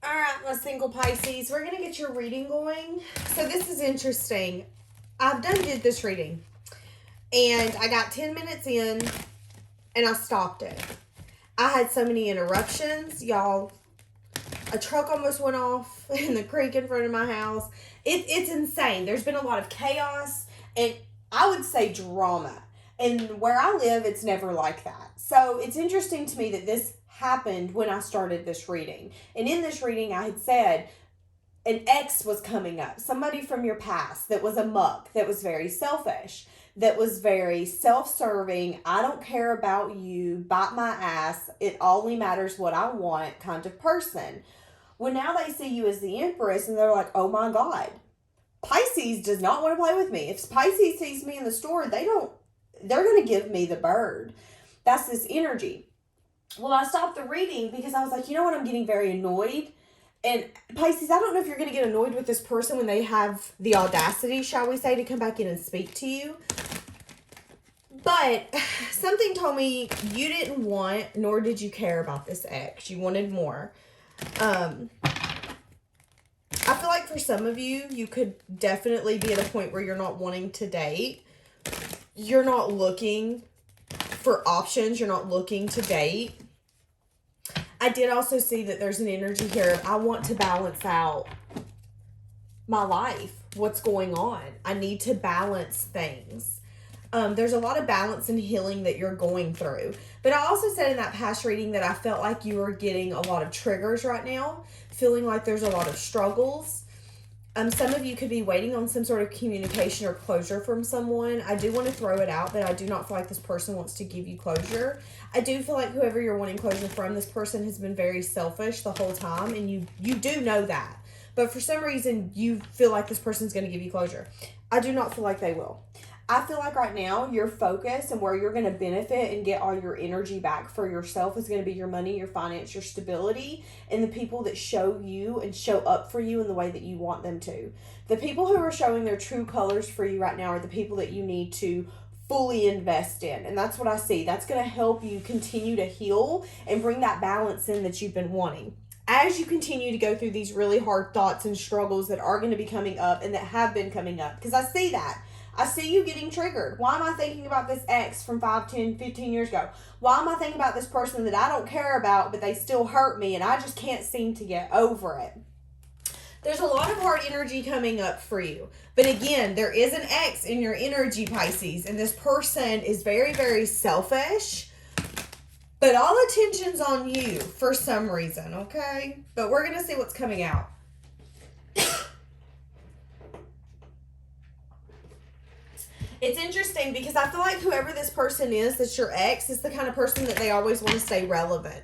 All right, my single Pisces, we're going to get your reading going. So this is interesting. I've did this reading, and I got 10 minutes in, and I stopped it. I had so many interruptions, y'all. A truck almost went off in the creek in front of my house. It's insane. There's been a lot of chaos, and I would say drama. And where I live, it's never like that. So it's interesting to me that this happened when I started this reading. And in this reading, I had said an ex was coming up. Somebody from your past that was a muck, that was very selfish, that was very self-serving. I don't care about you, bite my ass. It only matters what I want kind of person. Well, now they see you as the Empress and they're like, oh my God, Pisces does not want to play with me. If Pisces sees me in the store, they're going to give me the bird. That's this energy. Well, I stopped the reading because I was like, you know what? I'm getting very annoyed. And Pisces, I don't know if you're going to get annoyed with this person when they have the audacity, shall we say, to come back in and speak to you. But something told me you didn't want, nor did you care about this ex. You wanted more. I feel like for some of you, you could definitely be at a point where you're not wanting to date. You're not looking for options. You're not looking to date. I did also see that there's an energy here. I want to balance out my life. What's going on? I need to balance things. There's a lot of balance and healing that you're going through. But I also said in that past reading that I felt like you were getting a lot of triggers right now. Feeling like there's a lot of struggles. Some of you could be waiting on some sort of communication or closure from someone. I do want to throw it out that I do not feel like this person wants to give you closure. I do feel like whoever you're wanting closure from, this person has been very selfish the whole time, and you do know that. But for some reason, you feel like this person's going to give you closure. I do not feel like they will. I feel like right now, your focus and where you're going to benefit and get all your energy back for yourself is going to be your money, your finance, your stability, and the people that show you and show up for you in the way that you want them to. The people who are showing their true colors for you right now are the people that you need to fully invest in. And that's what I see. That's going to help you continue to heal and bring that balance in that you've been wanting. As you continue to go through these really hard thoughts and struggles that are going to be coming up and that have been coming up, because I see that. I see you getting triggered. Why am I thinking about this ex from 5, 10, 15 years ago? Why am I thinking about this person that I don't care about, but they still hurt me and I just can't seem to get over it? There's a lot of hard energy coming up for you. But again, there is an ex in your energy, Pisces, and this person is very, very selfish. But all attention's on you for some reason, okay? But we're going to see what's coming out. It's interesting because I feel like whoever this person is, that's your ex, is the kind of person that they always want to stay relevant.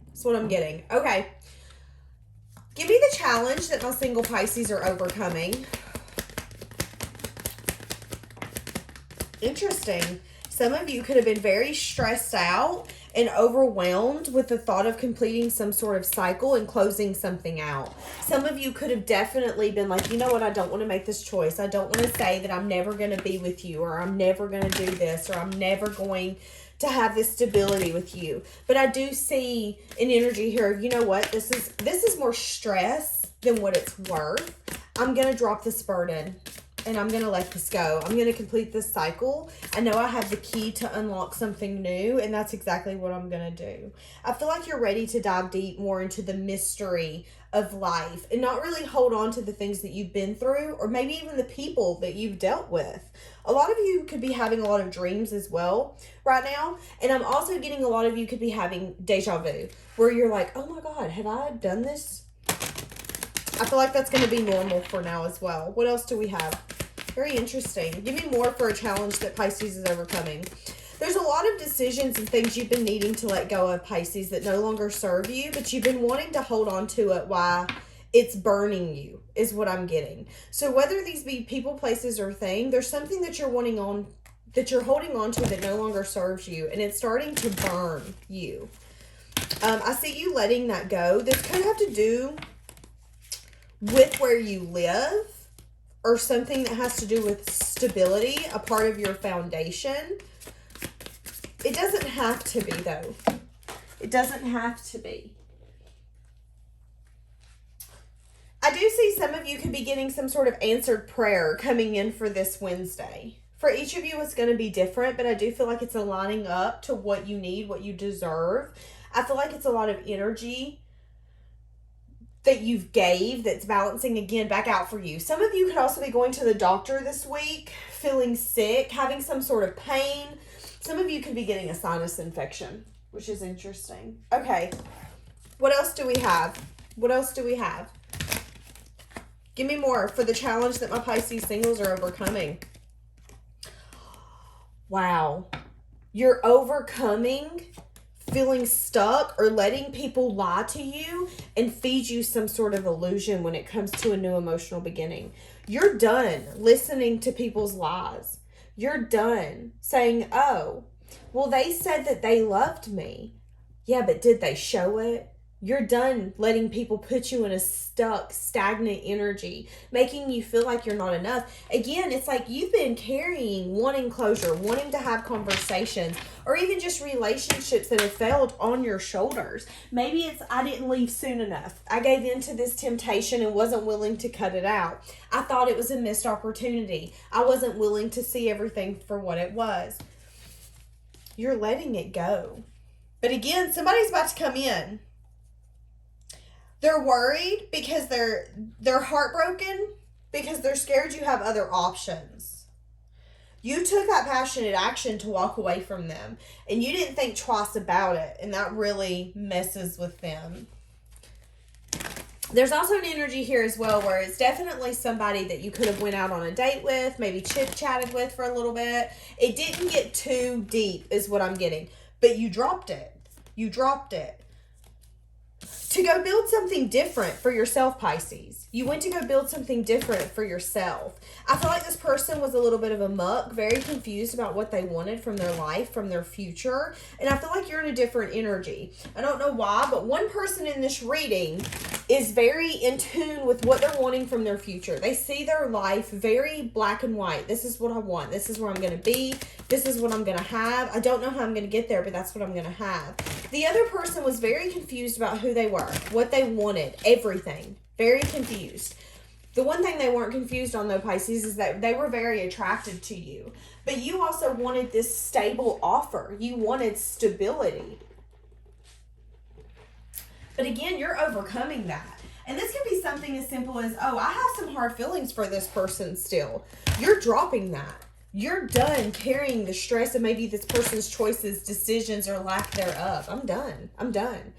That's what I'm getting. Okay. Give me the challenge that my single Pisces are overcoming. Interesting. Some of you could have been very stressed out and overwhelmed with the thought of completing some sort of cycle and closing something out. Some of you could have definitely been like, you know what, I don't want to make this choice. I don't want to say that I'm never going to be with you, or I'm never going to do this, or I'm never going to have this stability with you. But I do see an energy here of, you know what, this is more stress than what it's worth. I'm going to drop this burden. And I'm going to let this go. I'm going to complete this cycle. I know I have the key to unlock something new, and that's exactly what I'm going to do. I feel like you're ready to dive deep more into the mystery of life and not really hold on to the things that you've been through, or maybe even the people that you've dealt with. A lot of you could be having a lot of dreams as well right now. And I'm also getting a lot of you could be having deja vu, where you're like, oh my God, have I done this? I feel like that's going to be normal for now as well. What else do we have? Very interesting. Give me more for a challenge that Pisces is overcoming. There's a lot of decisions and things you've been needing to let go of, Pisces, that no longer serve you, but you've been wanting to hold on to it while it's burning you, is what I'm getting. So whether these be people, places, or thing, there's something that you're holding on to that no longer serves you, and it's starting to burn you. I see you letting that go. This could have to do with where you live, or something that has to do with stability, a part of your foundation. It doesn't have to be, though. It doesn't have to be. I do see some of you could be getting some sort of answered prayer coming in for this Wednesday. For each of you, it's going to be different, but I do feel like it's aligning up to what you need, what you deserve. I feel like it's a lot of energy that you've gave that's balancing again back out for you. Some of you could also be going to the doctor this week, feeling sick, having some sort of pain. Some of you could be getting a sinus infection, which is interesting. Okay, what else do we have? What else do we have? Give me more for the challenge that my Pisces singles are overcoming. Wow. You're overcoming feeling stuck or letting people lie to you and feed you some sort of illusion when it comes to a new emotional beginning. You're done listening to people's lies. You're done saying, oh, well, they said that they loved me. Yeah, but did they show it? You're done letting people put you in a stuck, stagnant energy, making you feel like you're not enough. Again, it's like you've been carrying, wanting closure, wanting to have conversations, or even just relationships that have failed on your shoulders. Maybe it's, I didn't leave soon enough. I gave in to this temptation and wasn't willing to cut it out. I thought it was a missed opportunity. I wasn't willing to see everything for what it was. You're letting it go. But again, somebody's about to come in. They're worried because they're heartbroken because they're scared you have other options. You took that passionate action to walk away from them and you didn't think twice about it, and that really messes with them. There's also an energy here as well where it's definitely somebody that you could have went out on a date with, maybe chit-chatted with for a little bit. It didn't get too deep is what I'm getting, but you dropped it. You dropped it. To go build something different for yourself, Pisces. You went to go build something different for yourself. I feel like this person was a little bit of a muck, very confused about what they wanted from their life, from their future. And I feel like you're in a different energy. I don't know why, but one person in this reading is very in tune with what they're wanting from their future. They see their life very black and white. This is what I want. This is where I'm going to be. This is what I'm going to have. I don't know how I'm going to get there, but that's what I'm going to have. The other person was very confused about who they were, what they wanted, everything. Very confused. The one thing they weren't confused on, though, Pisces, is that they were very attracted to you. But you also wanted this stable offer. You wanted stability. But again, you're overcoming that. And this could be something as simple as, oh, I have some hard feelings for this person still. You're dropping that. You're done carrying the stress of maybe this person's choices, decisions, or lack thereof. I'm done. I'm done.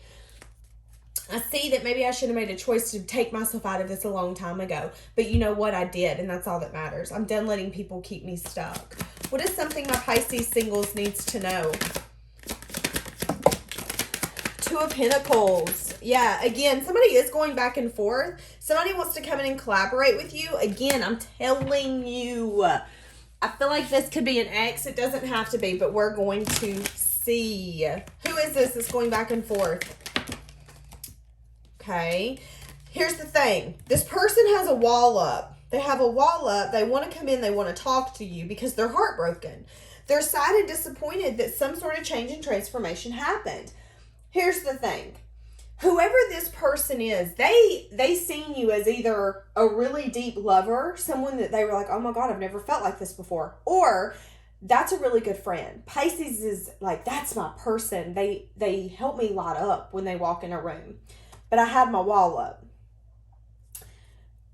I see that maybe I should have made a choice to take myself out of this a long time ago. But you know what? I did, and that's all that matters. I'm done letting people keep me stuck. What is something my Pisces singles needs to know? Two of Pentacles. Yeah, again, somebody is going back and forth. Somebody wants to come in and collaborate with you. Again, I'm telling you, I feel like this could be an ex. It doesn't have to be, but we're going to see. Who is this that's going back and forth? Okay. Here's the thing. This person has a wall up. They have a wall up. They want to come in. They want to talk to you because they're heartbroken. They're sad and disappointed that some sort of change and transformation happened. Here's the thing. Whoever this person is, they seen you as either a really deep lover, someone that they were like, oh my God, I've never felt like this before. Or that's a really good friend. Pisces is like, that's my person. They help me light up when they walk in a room. But I have my wall up.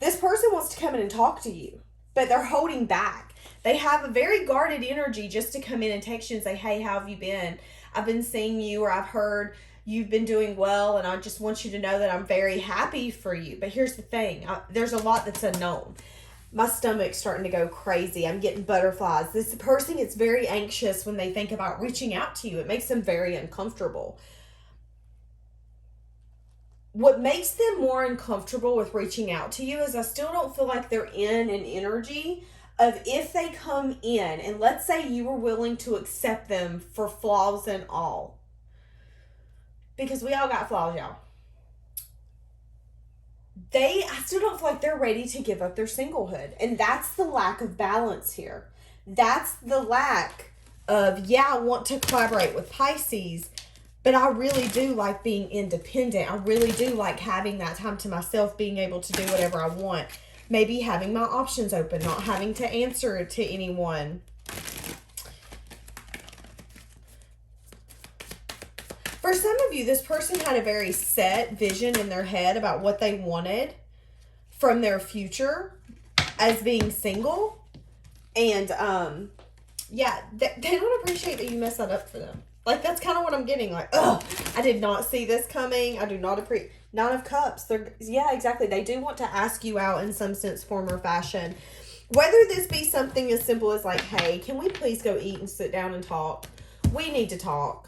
This person wants to come in and talk to you, but they're holding back. They have a very guarded energy just to come in and text you and say, hey, how have you been? I've been seeing you, or I've heard you've been doing well, and I just want you to know that I'm very happy for you. But here's the thing. There's a lot that's unknown. My stomach's starting to go crazy. I'm getting butterflies. This person gets very anxious when they think about reaching out to you. It makes them very uncomfortable. What makes them more uncomfortable with reaching out to you is I still don't feel like they're in an energy of if they come in and let's say you were willing to accept them for flaws and all. Because we all got flaws, y'all. I still don't feel like they're ready to give up their singlehood. And that's the lack of balance here. That's the lack of, yeah, I want to collaborate with Pisces, But I really do like being independent. I really do like having that time to myself, being able to do whatever I want. Maybe having my options open, not having to answer to anyone. For some of you, this person had a very set vision in their head about what they wanted from their future as being single. And, yeah, they don't appreciate that you mess that up for them. Like, that's kind of what I'm getting. Like, ugh, I did not see this coming. I do not appreciate. Nine of Cups. Yeah, exactly. They do want to ask you out in some sense, form, or fashion. Whether this be something as simple as like, hey, can we please go eat and sit down and talk? We need to talk.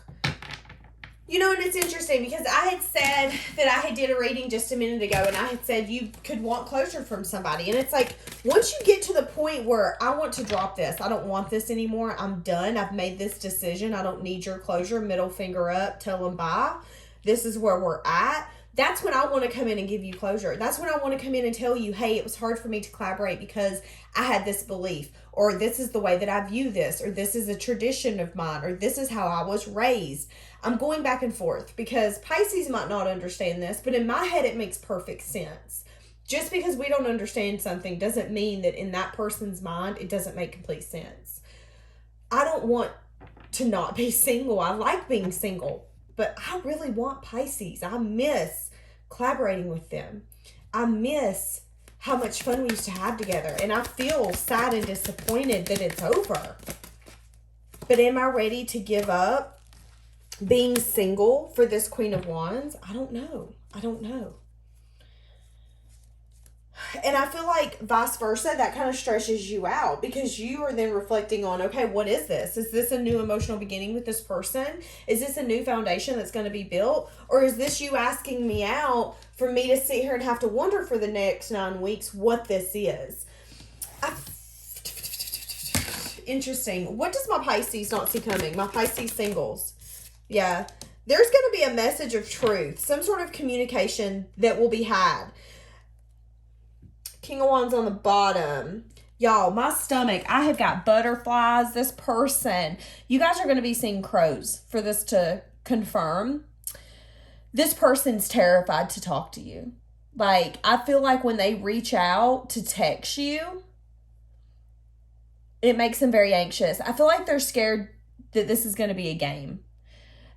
You know, and it's interesting because I had said that I had did a reading just a minute ago, and I had said you could want closure from somebody. And it's like, once you get to the point where I want to drop this, I don't want this anymore, I'm done, I've made this decision, I don't need your closure, middle finger up, tell them bye, this is where we're at. That's when I want to come in and give you closure. That's when I want to come in and tell you, hey, it was hard for me to collaborate because I had this belief, or this is the way that I view this, or this is a tradition of mine, or this is how I was raised. I'm going back and forth because Pisces might not understand this, but in my head, it makes perfect sense. Just because we don't understand something doesn't mean that in that person's mind, it doesn't make complete sense. I don't want to not be single. I like being single. But I really want Pisces. I miss collaborating with them. I miss how much fun we used to have together. And I feel sad and disappointed that it's over. But am I ready to give up being single for this Queen of Wands? I don't know. I don't know. And I feel like vice versa, that kind of stresses you out because you are then reflecting on, okay, what is this? Is this a new emotional beginning with this person? Is this a new foundation that's going to be built? Or is this you asking me out for me to sit here and have to wonder for the next 9 weeks what this is? Interesting. What does my Pisces not see coming? My Pisces singles. Yeah. There's going to be a message of truth, some sort of communication that will be had. King of Wands on the bottom. Y'all, my stomach, I have got butterflies. This person, you guys are going to be seeing crows for this to confirm. This person's terrified to talk to you. Like, I feel like when they reach out to text you, it makes them very anxious. I feel like they're scared that this is going to be a game.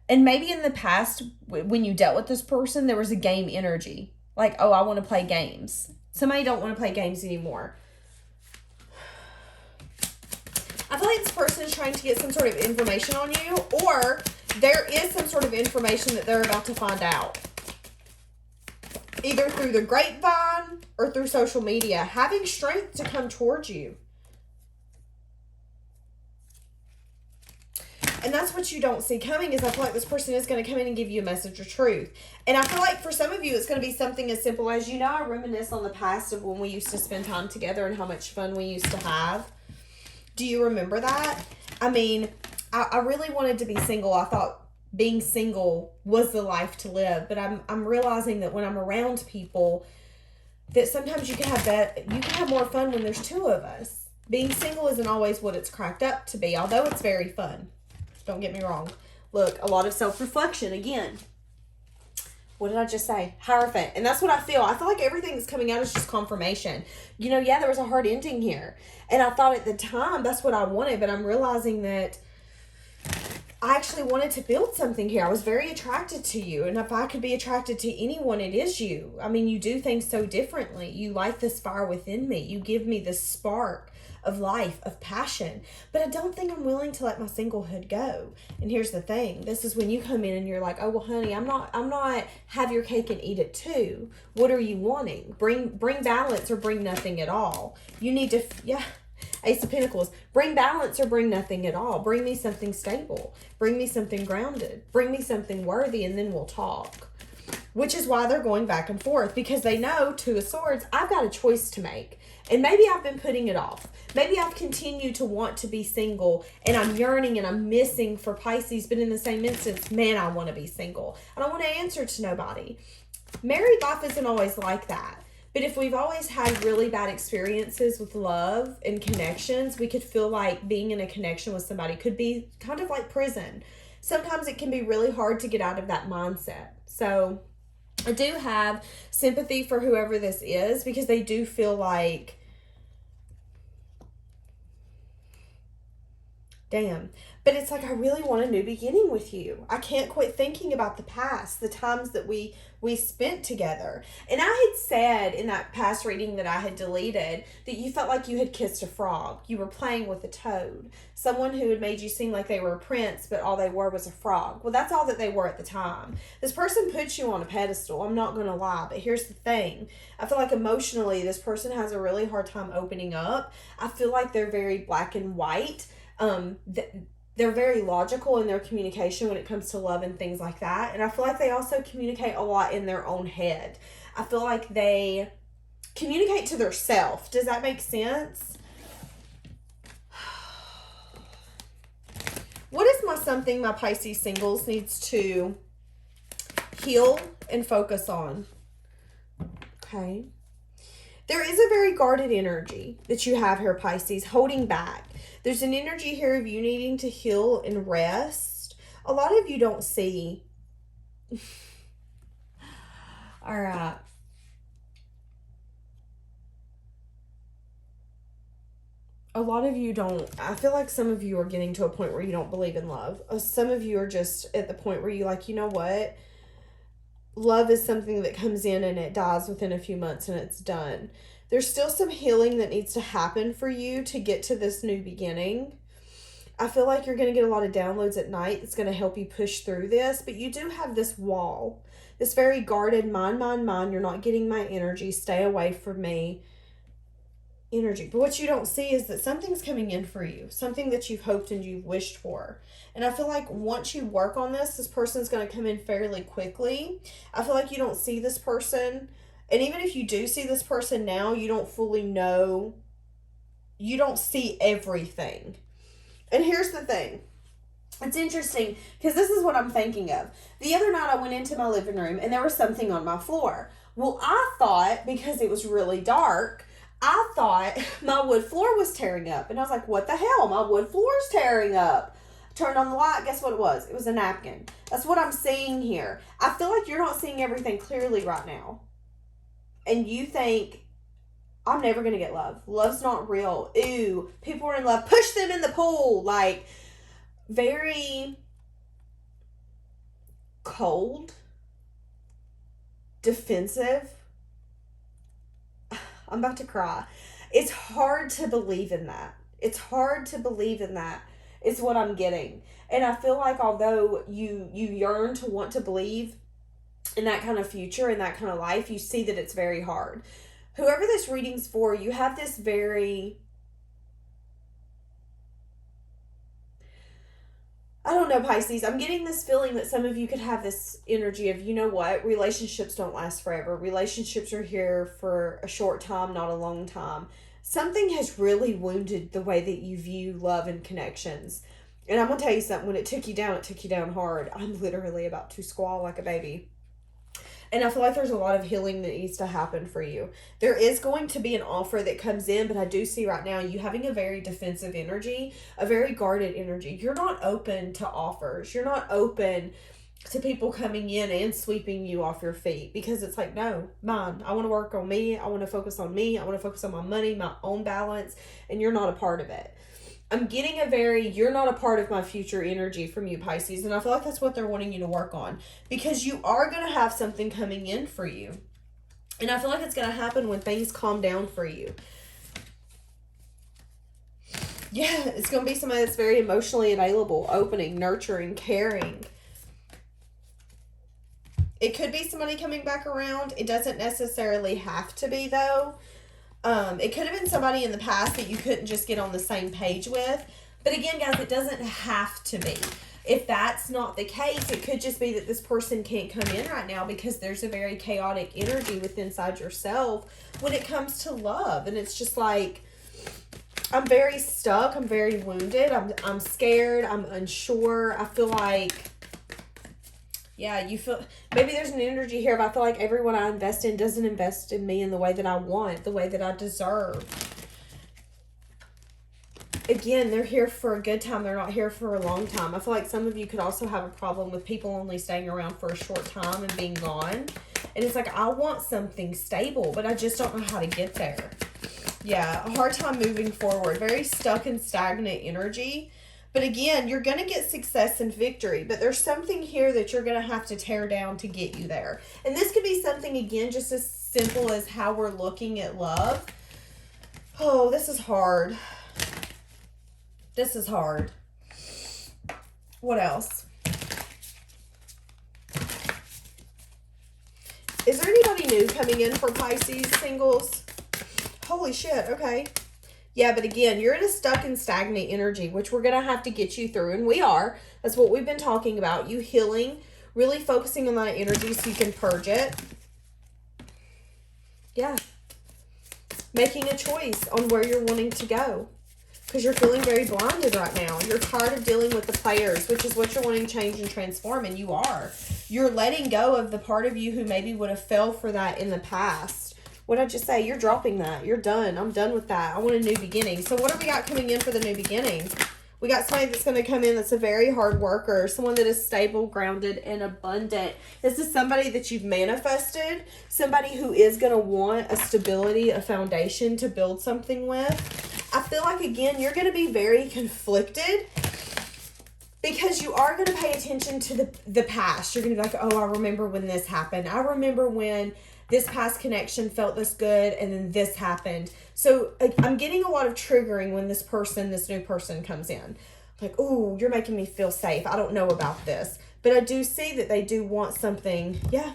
And maybe in the past, when you dealt with this person, there was a game energy. Like, oh, I want to play games. Somebody don't want to play games anymore. I feel like this person is trying to get some sort of information on you, or there is some sort of information that they're about to find out. Either through the grapevine or through social media, having strength to come towards you. And that's what you don't see coming is I feel like this person is going to come in and give you a message of truth. And I feel like for some of you, it's going to be something as simple as, you know, I reminisce on the past of when we used to spend time together and how much fun we used to have. Do you remember that? I mean, I really wanted to be single. I thought being single was the life to live. But I'm realizing that when I'm around people, that sometimes you can have more fun when there's two of us. Being single isn't always what it's cracked up to be, although it's very fun. Don't get me wrong. Look, a lot of self-reflection again. What did I just say? Hierophant. And that's what I feel. I feel like everything that's coming out is just confirmation. You know, yeah, there was a hard ending here. And I thought at the time that's what I wanted. But I'm realizing that I actually wanted to build something here. I was very attracted to you. And if I could be attracted to anyone, it is you. I mean, you do things so differently. You light this fire within me. You give me this spark of life, of passion. But I don't think I'm willing to let my singlehood go. And here's the thing. This is when you come in and you're like, oh, well, honey, I'm not have your cake and eat it too. What are you wanting? Bring balance or bring nothing at all. You need to, Ace of Pentacles. Bring balance or bring nothing at all. Bring me something stable. Bring me something grounded. Bring me something worthy, and then we'll talk. Which is why they're going back and forth, because they know, Two of Swords, I've got a choice to make. And maybe I've been putting it off. Maybe I've continued to want to be single, and I'm yearning and I'm missing for Pisces, but in the same instance, man, I want to be single. I don't want to answer to nobody. Married life isn't always like that. But if we've always had really bad experiences with love and connections, we could feel like being in a connection with somebody could be kind of like prison. sometimes it can be really hard to get out of that mindset. So I do have sympathy for whoever this is, because they do feel like, damn. But it's like, I really want a new beginning with you. I can't quit thinking about the past, the times that we spent together. And I had said in that past reading that I had deleted that you felt like you had kissed a frog. You were playing with a toad. Someone who had made you seem like they were a prince, but all they were was a frog. Well, that's all that they were at the time. This person puts you on a pedestal. I'm not going to lie, but here's the thing. I feel like emotionally, this person has a really hard time opening up. I feel like they're very black and white. They're very logical in their communication when it comes to love and things like that. And I feel like they also communicate a lot in their own head. I feel like they communicate to their self. Does that make sense? What is something my Pisces singles needs to heal and focus on? Okay. There is a very guarded energy that you have here, Pisces, holding back. There's an energy here of you needing to heal and rest. A lot of you don't see. All right. A lot of you don't. I feel like some of you are getting to a point where you don't believe in love. Some of you are just at the point where you're like, you know what? Love is something that comes in and it dies within a few months and it's done. There's still some healing that needs to happen for you to get to this new beginning. I feel like you're going to get a lot of downloads at night that's going to help you push through this. But you do have this wall, this very guarded, mine, you're not getting my energy, stay away from me energy. But what you don't see is that something's coming in for you, something that you've hoped and you've wished for. And I feel like once you work on this person's going to come in fairly quickly. I feel like you don't see this person. And even if you do see this person now, you don't fully know. You don't see everything. And here's the thing. It's interesting because this is what I'm thinking of. The other night I went into my living room and there was something on my floor. Well, I thought, because it was really dark, I thought my wood floor was tearing up. And I was like, what the hell? My wood floor's tearing up. Turned on the light. Guess what it was? It was a napkin. That's what I'm seeing here. I feel like you're not seeing everything clearly right now. And you think, I'm never going to get love. Love's not real. Ooh, people are in love. Push them in the pool. Like, very cold, defensive. I'm about to cry. It's hard to believe in that. It's hard to believe in that. It's what I'm getting. And I feel like although you yearn to want to believe in that kind of future, in that kind of life, you see that it's very hard. Whoever this reading's for, you have this very, I don't know, Pisces, I'm getting this feeling that some of you could have this energy of, you know what, relationships don't last forever. Relationships are here for a short time, not a long time. Something has really wounded the way that you view love and connections. And I'm going to tell you something, when it took you down hard. I'm literally about to squall like a baby. And I feel like there's a lot of healing that needs to happen for you. There is going to be an offer that comes in, but I do see right now you having a very defensive energy, a very guarded energy. You're not open to offers. You're not open to people coming in and sweeping you off your feet, because it's like, no, mine. I want to work on me. I want to focus on me. I want to focus on my money, my own balance, and you're not a part of it. I'm getting a very, you're not a part of my future energy from you, Pisces. And I feel like that's what they're wanting you to work on, because you are going to have something coming in for you. And I feel like it's going to happen when things calm down for you. Yeah, it's going to be somebody that's very emotionally available, opening, nurturing, caring. It could be somebody coming back around. It doesn't necessarily have to be, though. It could have been somebody in the past that you couldn't just get on the same page with. But again, guys, it doesn't have to be. If that's not the case, it could just be that this person can't come in right now because there's a very chaotic energy within inside yourself when it comes to love. And it's just like, I'm very stuck. I'm very wounded. I'm scared. I'm unsure. I feel like, yeah, you feel, maybe there's an energy here, but I feel like everyone I invest in doesn't invest in me in the way that I want, the way that I deserve. Again, they're here for a good time. They're not here for a long time. I feel like some of you could also have a problem with people only staying around for a short time and being gone. And it's like, I want something stable, but I just don't know how to get there. Yeah, a hard time moving forward. Very stuck and stagnant energy. But again, you're going to get success and victory. But there's something here that you're going to have to tear down to get you there. And this could be something, again, just as simple as how we're looking at love. Oh, this is hard. This is hard. What else? Is there anybody new coming in for Pisces singles? Holy shit, okay. Yeah, but again, you're in a stuck and stagnant energy, which we're going to have to get you through. And we are. That's what we've been talking about. You healing, really focusing on that energy so you can purge it. Yeah. Making a choice on where you're wanting to go. Because you're feeling very blinded right now. You're tired of dealing with the players, which is what you're wanting to change and transform. And you are. You're letting go of the part of you who maybe would have fell for that in the past. What did I just say? You're dropping that. You're done. I'm done with that. I want a new beginning. So what do we got coming in for the new beginning? We got somebody that's going to come in that's a very hard worker. Someone that is stable, grounded, and abundant. This is somebody that you've manifested. Somebody who is going to want a stability, a foundation to build something with. I feel like, again, you're going to be very conflicted. Because you are going to pay attention to the past. You're going to be like, oh, I remember when this happened. I remember when this past connection felt this good and then this happened. So I'm getting a lot of triggering when this new person comes in. Like, oh, you're making me feel safe. I don't know about this. But I do see that they do want something. Yeah.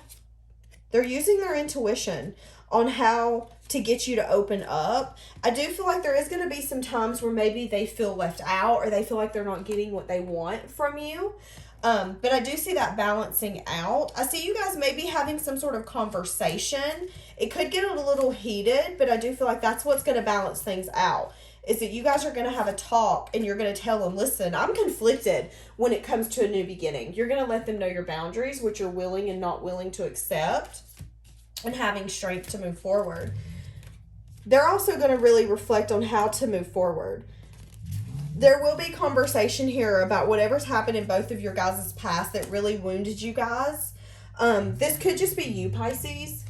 They're using their intuition on how to get you to open up. I do feel like there is going to be some times where maybe they feel left out or they feel like they're not getting what they want from you. But I do see that balancing out. I see you guys maybe having some sort of conversation. It could get a little heated, but I do feel like that's what's going to balance things out. Is that you guys are going to have a talk and you're going to tell them, listen, I'm conflicted when it comes to a new beginning. You're going to let them know your boundaries, what you're willing and not willing to accept, and having strength to move forward. They're also going to really reflect on how to move forward. There will be conversation here about whatever's happened in both of your guys' past that really wounded you guys. This could just be you, Pisces.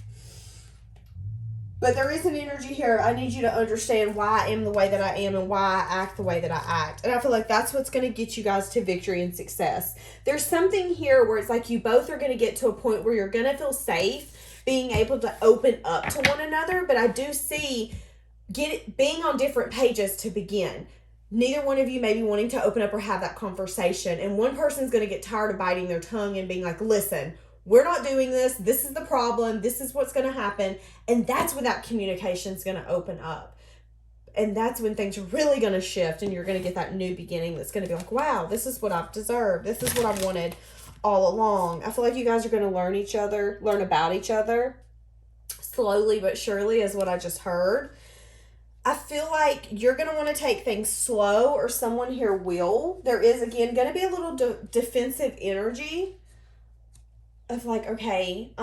But there is an energy here. I need you to understand why I am the way that I am and why I act the way that I act. And I feel like that's what's going to get you guys to victory and success. There's something here where it's like you both are going to get to a point where you're going to feel safe being able to open up to one another. But I do see being on different pages to begin. Neither one of you may be wanting to open up or have that conversation. And one person's going to get tired of biting their tongue and being like, listen, we're not doing this. This is the problem. This is what's going to happen. And that's when that communication is going to open up. And that's when things are really going to shift and you're going to get that new beginning that's going to be like, wow, this is what I've deserved. This is what I've wanted all along. I feel like you guys are going to learn about each other slowly but surely is what I just heard. I feel like you're going to want to take things slow, or someone here will. There is, again, going to be a little defensive energy of like, okay,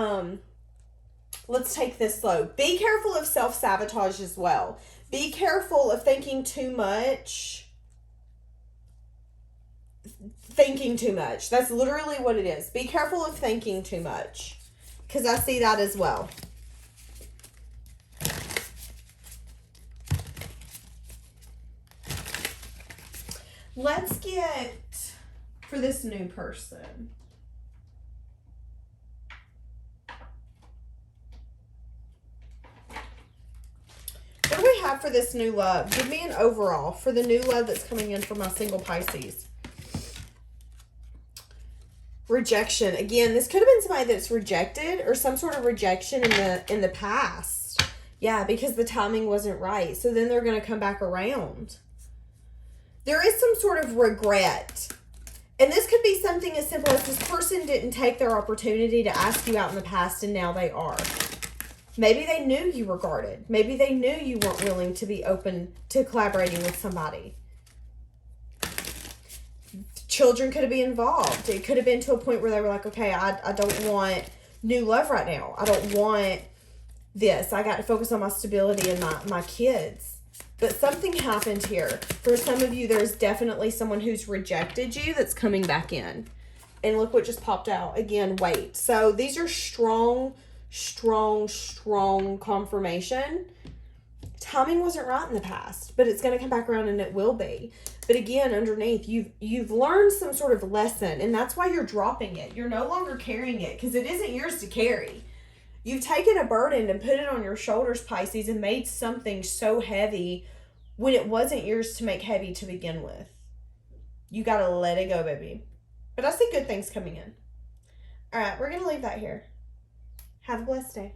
let's take this slow. Be careful of self-sabotage as well. Be careful of thinking too much. That's literally what it is. Be careful of thinking too much, because I see that as well. Let's get for this new person. What do we have for this new love? Give me an overall for the new love that's coming in for my single Pisces. Rejection. Again, this could have been somebody that's rejected or some sort of rejection in the past. Yeah, because the timing wasn't right. So then they're going to come back around. There is some sort of regret. And this could be something as simple as this person didn't take their opportunity to ask you out in the past and now they are. Maybe they knew you were guarded. Maybe they knew you weren't willing to be open to collaborating with somebody. Children could have been involved. It could have been to a point where they were like, okay, I don't want new love right now. I don't want this. I got to focus on my stability and my kids. But something happened here. For some of you, there's definitely someone who's rejected you that's coming back in. And look what just popped out. Again, wait. So these are strong, strong, strong confirmation. Timing wasn't right in the past, but it's going to come back around and it will be. But again, underneath, you've learned some sort of lesson, and that's why you're dropping it. You're no longer carrying it because it isn't yours to carry. You've taken a burden and put it on your shoulders, Pisces, and made something so heavy when it wasn't yours to make heavy to begin with. You got to let it go, baby. But I see good things coming in. All right, we're going to leave that here. Have a blessed day.